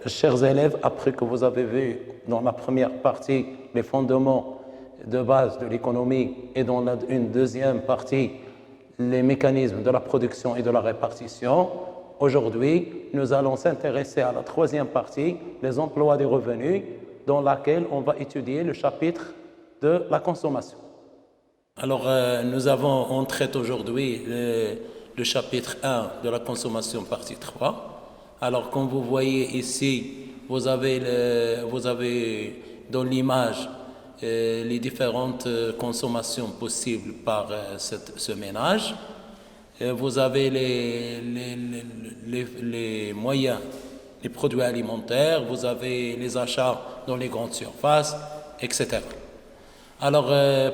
chers élèves, après que vous avez vu dans la première partie les fondements de base de l'économie et dans une deuxième partie les mécanismes de la production et de la répartition, aujourd'hui, nous allons s'intéresser à la troisième partie, les emplois des revenus, dans laquelle on va étudier le chapitre de la consommation. Alors, on traite aujourd'hui le chapitre 1 de la consommation, partie 3. Alors, comme vous voyez ici, vous avez dans l'image les différentes consommations possibles par ce ménage. Vous avez les moyens, les produits alimentaires, vous avez les achats dans les grandes surfaces, etc. Alors,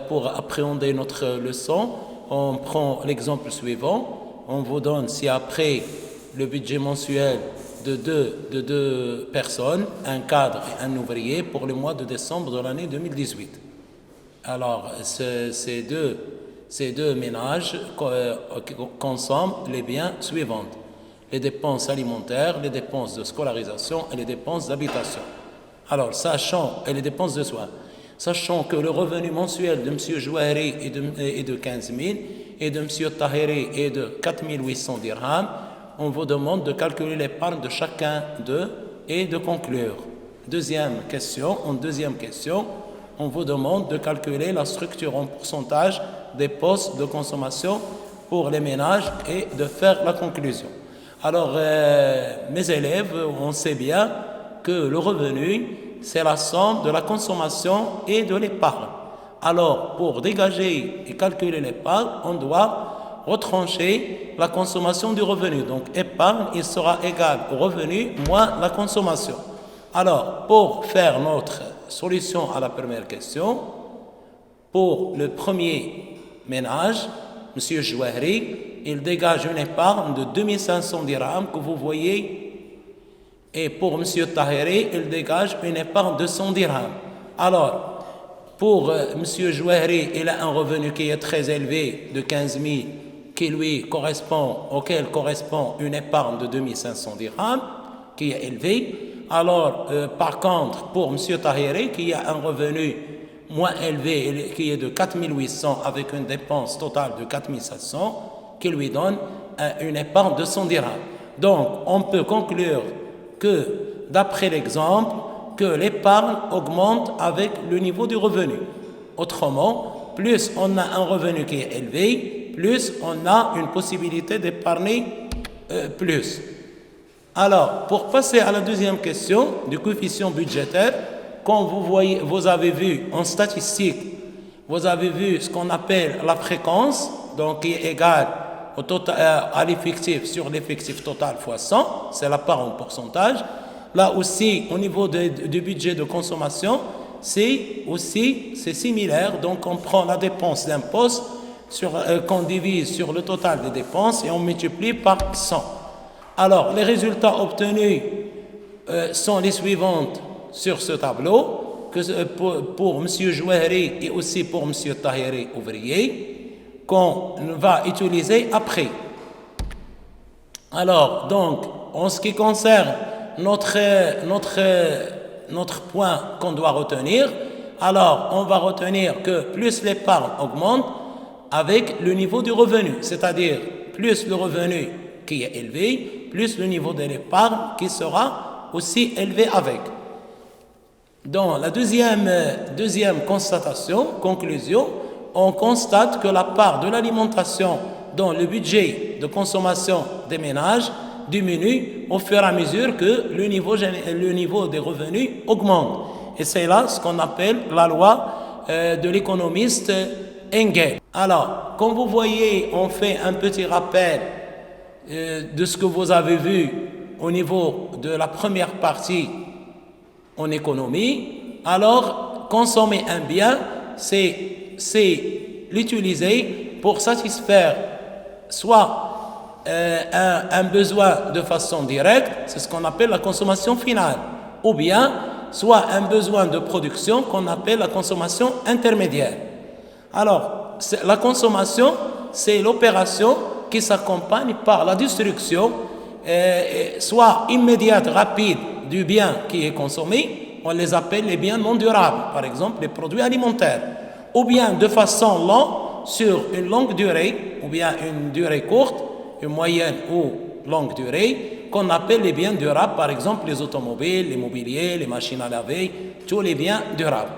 pour appréhender notre leçon, on prend l'exemple suivant. On vous donne si après le budget mensuel de deux personnes, un cadre et un ouvrier, pour le mois de décembre de l'année 2018. Alors, ces deux ménages consomment les biens suivants: les dépenses alimentaires, les dépenses de scolarisation et les dépenses d'habitation. Alors, et les dépenses de soins. Sachant que le revenu mensuel de M. Jouahri est de 15 000 et de M. Tahiri est de 4 800 dirhams, on vous demande de calculer l'épargne de chacun d'eux et de conclure. En deuxième question, on vous demande de calculer la structure en pourcentage des postes de consommation pour les ménages et de faire la conclusion. Alors, mes élèves, on sait bien que le revenu, c'est la somme de la consommation et de l'épargne. Alors, pour dégager et calculer l'épargne, on doit retrancher la consommation du revenu. Donc, épargne, il sera égal au revenu moins la consommation. Alors, pour faire notre solution à la première question, pour le premier ménage, M. Jouahri, il dégage une épargne de 2500 dirhams que vous voyez. Et pour M. Tahiri, il dégage une épargne de 100 dirhams. Alors, pour M. Jouahri, il a un revenu qui est très élevé, de 15 000, auquel correspond une épargne de 2500 dirhams, qui est élevée. Alors, par contre, pour M. Tahiri, qui a un revenu moins élevé, qui est de 4 800, avec une dépense totale de 4 700, qui lui donne une épargne de 100 dirhams. Donc, on peut conclure que, d'après l'exemple, que l'épargne augmente avec le niveau du revenu. Autrement, plus on a un revenu qui est élevé, plus on a une possibilité d'épargner plus. Alors, pour passer à la deuxième question du coefficient budgétaire, quand vous avez vu en statistique, vous avez vu ce qu'on appelle la fréquence, donc qui est égale à l'effectif sur l'effectif total fois 100, c'est la part en pourcentage. Là aussi, au niveau du budget de consommation, c'est similaire. Donc, on prend la dépense d'un poste qu'on divise sur le total des dépenses et on multiplie par 100. Alors, les résultats obtenus sont les suivantes sur ce tableau, que pour M. Jouahri et aussi pour M. Tahiri, ouvrier, qu'on va utiliser après. Alors, donc, en ce qui concerne notre point qu'on doit retenir, alors on va retenir que plus l'épargne augmente avec le niveau du revenu, c'est-à-dire plus le revenu qui est élevé, plus le niveau de l'épargne qui sera aussi élevé avec. Dans la deuxième conclusion, on constate que la part de l'alimentation dans le budget de consommation des ménages diminue au fur et à mesure que le niveau des revenus augmente. Et c'est là ce qu'on appelle la loi de l'économiste Engels. Alors, comme vous voyez, on fait un petit rappel de ce que vous avez vu au niveau de la première partie en économie. Alors, consommer un bien, c'est l'utiliser pour satisfaire soit un besoin de façon directe, c'est ce qu'on appelle la consommation finale, ou bien soit un besoin de production qu'on appelle la consommation intermédiaire. Alors, la consommation, c'est l'opération qui s'accompagne par la destruction, soit immédiate, rapide, du bien qui est consommé, on les appelle les biens non durables, par exemple les produits alimentaires, ou bien de façon lente sur une longue durée, ou bien une durée courte, une moyenne ou longue durée, qu'on appelle les biens durables, par exemple les automobiles, les mobiliers, les machines à laver, tous les biens durables.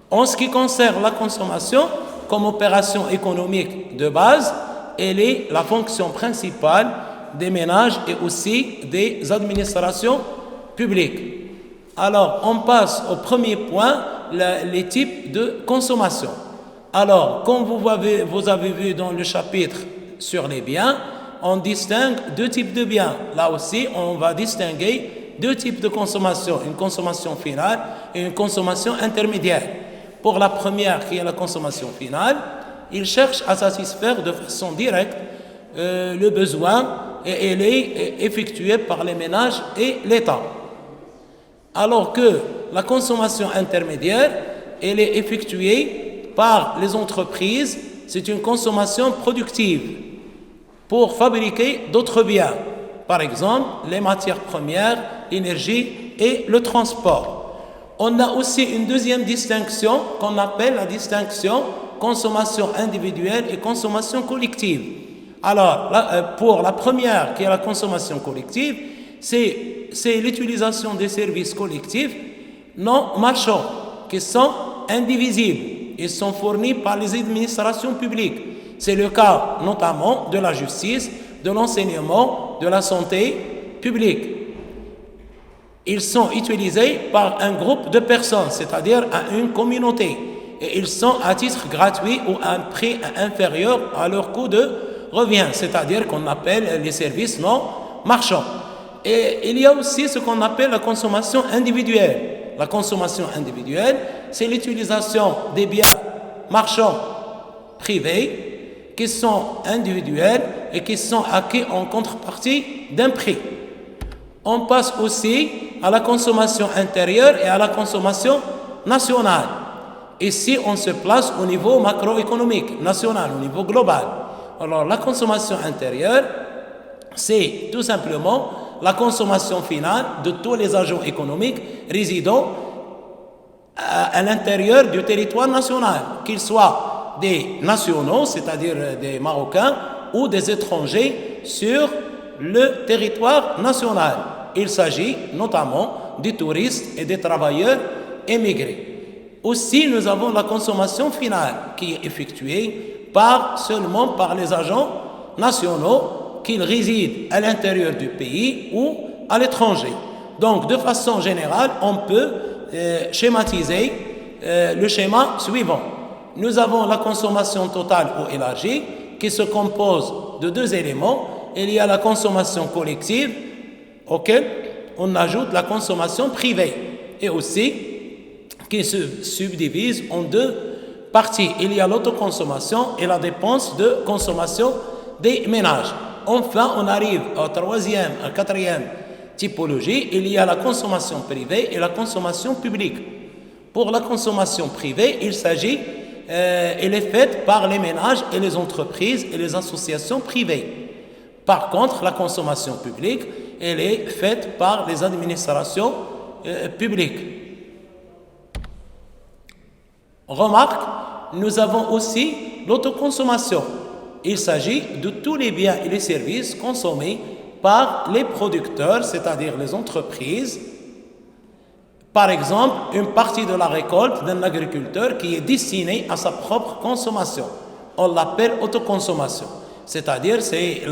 En ce qui concerne la consommation, comme opération économique de base, elle est la fonction principale des ménages et aussi des administrations publiques. Alors, on passe au premier point, les types de consommation. Alors, comme vous avez vu dans le chapitre sur les biens, on distingue deux types de biens. Là aussi, on va distinguer deux types de consommation, une consommation finale et une consommation intermédiaire. Pour la première, qui est la consommation finale, il cherche à satisfaire de façon directe le besoin et elle est effectuée par les ménages et l'État. Alors que la consommation intermédiaire, elle est effectuée par les entreprises, c'est une consommation productive pour fabriquer d'autres biens, par exemple les matières premières, l'énergie et le transport. On a aussi une deuxième distinction qu'on appelle la distinction consommation individuelle et consommation collective. Alors, pour la première, qui est la consommation collective, c'est l'utilisation des services collectifs non marchands, qui sont indivisibles. Ils sont fournis par les administrations publiques. C'est le cas notamment de la justice, de l'enseignement, de la santé publique. Ils sont utilisés par un groupe de personnes, c'est-à-dire à une communauté. Et ils sont à titre gratuit ou à un prix inférieur à leur coût de revient, c'est-à-dire qu'on appelle les services non marchands. Et il y a aussi ce qu'on appelle la consommation individuelle. La consommation individuelle, c'est l'utilisation des biens marchands privés qui sont individuels et qui sont acquis en contrepartie d'un prix. On passe aussi à la consommation intérieure et à la consommation nationale. Ici, on se place au niveau macroéconomique, national, au niveau global. Alors, la consommation intérieure, c'est tout simplement la consommation finale de tous les agents économiques résidant à l'intérieur du territoire national, qu'ils soient des nationaux, c'est-à-dire des Marocains, ou des étrangers sur le territoire national. Il s'agit notamment des touristes et des travailleurs émigrés. Aussi, nous avons la consommation finale qui est effectuée seulement par les agents nationaux qu'ils résident à l'intérieur du pays ou à l'étranger. Donc, de façon générale, on peut schématiser le schéma suivant. Nous avons la consommation totale ou élargie qui se compose de deux éléments. Il y a la consommation collective auquel on ajoute la consommation privée et aussi qui se subdivise en deux parties. Il y a l'autoconsommation et la dépense de consommation des ménages. Enfin, on arrive à quatrième typologie. Il y a la consommation privée et la consommation publique. Pour la consommation privée, elle est faite par les ménages et les entreprises et les associations privées. Par contre, la consommation publique, elle est faite par les administrations publiques. Remarque, nous avons aussi l'autoconsommation. Il s'agit de tous les biens et les services consommés par les producteurs, c'est-à-dire les entreprises. Par exemple, une partie de la récolte d'un agriculteur qui est destinée à sa propre consommation. On l'appelle autoconsommation. C'est-à-dire, c'est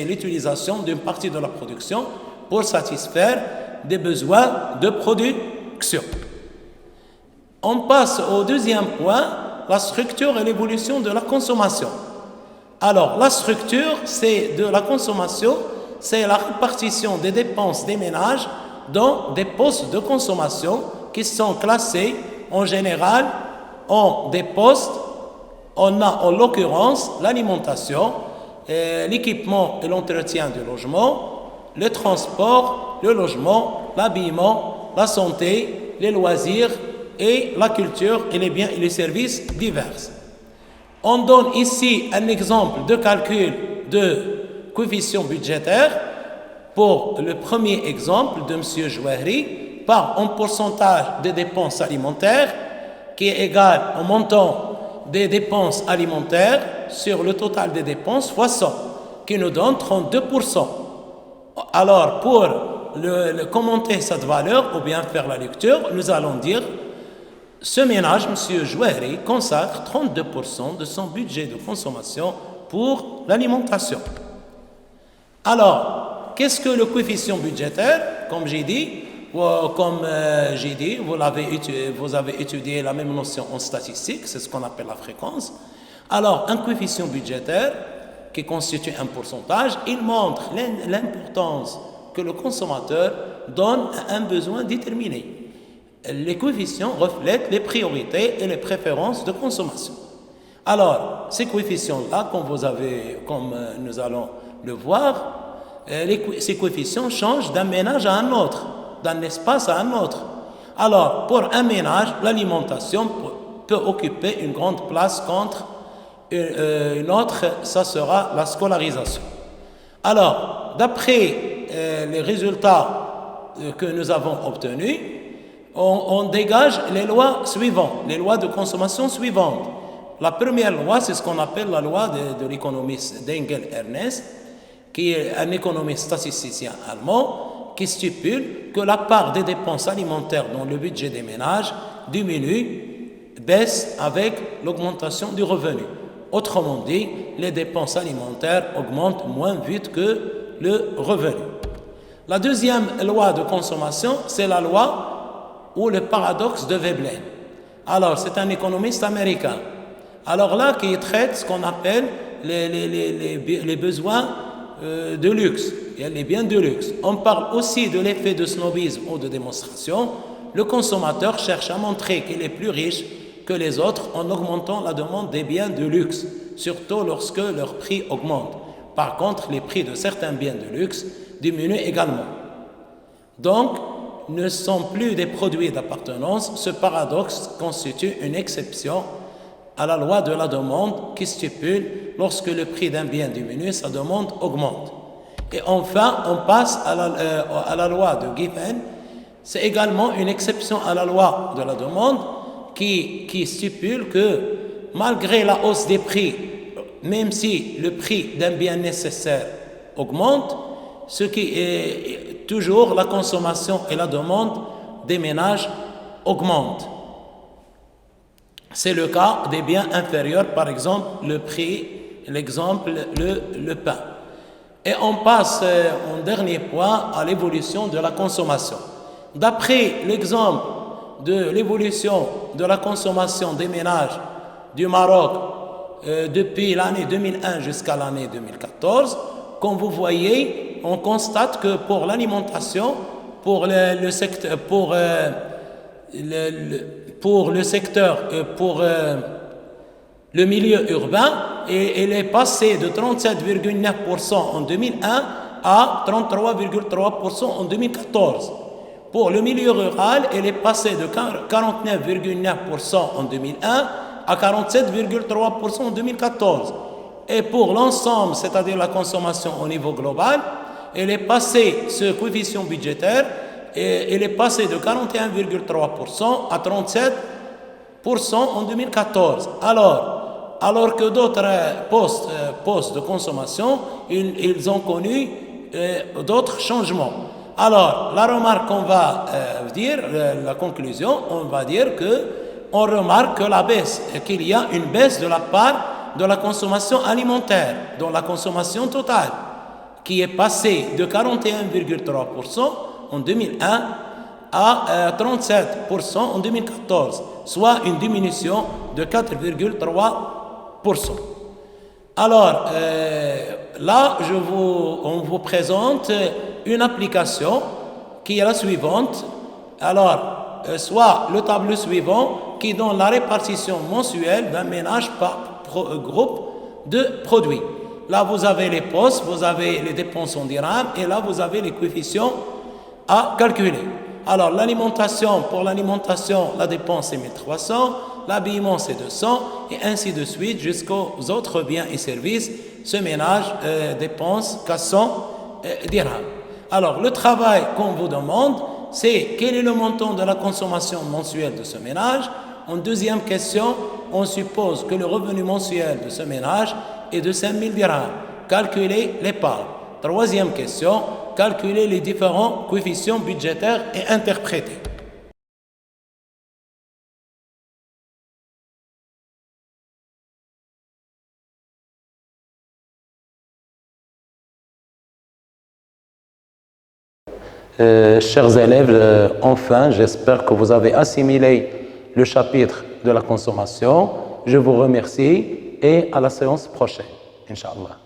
l'utilisation d'une partie de la production pour satisfaire des besoins de production. On passe au deuxième point, la structure et l'évolution de la consommation. Alors, la structure, de la consommation, c'est la répartition des dépenses des ménages dans des postes de consommation qui sont classés en général en des postes. On a en l'occurrence l'alimentation, l'équipement et l'entretien du logement, le transport, le logement, l'habillement, la santé, les loisirs et la culture et les biens et les services divers. On donne ici un exemple de calcul de coefficient budgétaire pour le premier exemple de M. Jouahri, par un pourcentage des dépenses alimentaires qui est égal au montant des dépenses alimentaires sur le total des dépenses fois 100, qui nous donne 32%. Alors, pour commenter cette valeur ou bien faire la lecture, nous allons dire ce ménage, M. Jouahri, consacre 32% de son budget de consommation pour l'alimentation. Alors, qu'est-ce que le coefficient budgétaire? Comme j'ai dit, vous avez étudié la même notion en statistique, c'est ce qu'on appelle la fréquence. Alors, un coefficient budgétaire qui constitue un pourcentage, il montre l'importance que le consommateur donne à un besoin déterminé. Les coefficients reflètent les priorités et les préférences de consommation. Alors, ces coefficients-là, comme nous allons le voir, ces coefficients changent d'un ménage à un autre, d'un espace à un autre. Alors, pour un ménage, l'alimentation peut occuper une grande place contre une autre, ça sera la scolarisation. Alors, d'après les résultats que nous avons obtenus, on dégage les lois suivantes, les lois de consommation suivantes. La première loi, c'est ce qu'on appelle la loi de l'économiste d'Engel Ernest, qui est un économiste statisticien allemand, qui stipule que la part des dépenses alimentaires dans le budget des ménages baisse avec l'augmentation du revenu. Autrement dit, les dépenses alimentaires augmentent moins vite que le revenu. La deuxième loi de consommation, c'est la loi ou le paradoxe de Veblen. Alors, c'est un économiste américain. Alors là, qui traite ce qu'on appelle les besoins de luxe, les biens de luxe. On parle aussi de l'effet de snobisme ou de démonstration. Le consommateur cherche à montrer qu'il est plus riche que les autres en augmentant la demande des biens de luxe, surtout lorsque leur prix augmente. Par contre, les prix de certains biens de luxe diminuent également. Donc, ne sont plus des produits d'appartenance. Ce paradoxe constitue une exception à la loi de la demande qui stipule lorsque le prix d'un bien diminue, sa demande augmente. Et enfin, on passe à la loi de Giffen. C'est également une exception à la loi de la demande qui stipule que malgré la hausse des prix, même si le prix d'un bien nécessaire augmente, ce qui est toujours la consommation et la demande des ménages augmentent. C'est le cas des biens inférieurs, par exemple le pain. Et on passe en dernier point à l'évolution de la consommation. D'après l'exemple de l'évolution de la consommation des ménages du Maroc depuis l'année 2001 jusqu'à l'année 2014, comme vous voyez, on constate que pour l'alimentation, pour le milieu urbain, il est passé de 37,9% en 2001 à 33,3% en 2014. Pour le milieu rural, il est passé de 49,9% en 2001 à 47,3% en 2014. Et pour l'ensemble, c'est-à-dire la consommation au niveau global, il est passé, ce coefficient budgétaire, et il est passé de 41,3% à 37% en 2014. Alors que d'autres postes de consommation, ils ont connu d'autres changements. Alors, la remarque qu'on va dire, la conclusion, on va dire qu'on remarque qu'il y a une baisse de la part de la consommation alimentaire, dans la consommation totale, qui est passée de 41,3% en 2001 à 37% en 2014, soit une diminution de 4,3%. Alors, là, on vous présente une application qui est la suivante. Alors, soit le tableau suivant qui donne la répartition mensuelle d'un ménage par groupe de produits. Là, vous avez les postes, vous avez les dépenses en dirhams, et là, vous avez les coefficients à calculer. Alors, pour l'alimentation, la dépense est 1300, l'habillement c'est 200, et ainsi de suite jusqu'aux autres biens et services. Ce ménage dépense 400 dirhams. Alors, le travail qu'on vous demande, c'est quel est le montant de la consommation mensuelle de ce ménage. En deuxième question, on suppose que le revenu mensuel de ce ménage est de 5 000 dirhams. Calculez les parts. Troisième question, calculez les différents coefficients budgétaires et interprétez. Chers élèves, enfin, j'espère que vous avez assimilé le chapitre de la consommation. Je vous remercie et à la séance prochaine, Inch'Allah.